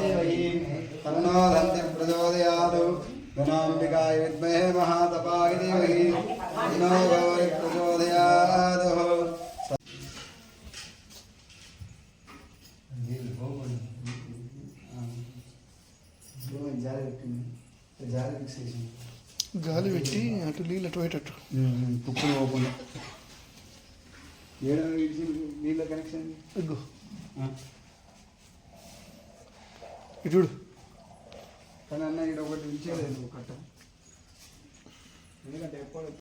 तन्नो दन्ति प्रचोदयात् गणाम्बिकाय विद्महे महातपाय धीमहि तन्नो गौरी प्रचोदयात् గాలి పెట్టి అటు నీళ్ళు అటు పోయేటట్టు తుప్పులు పోకుండా నీళ్ళ కనెక్షన్ ఇగో ఇటు చూడు. కానీ అన్న ఇక్కడ ఒకటి ఉంచేది కట్ట ఎందుకంటే ఎప్పుడు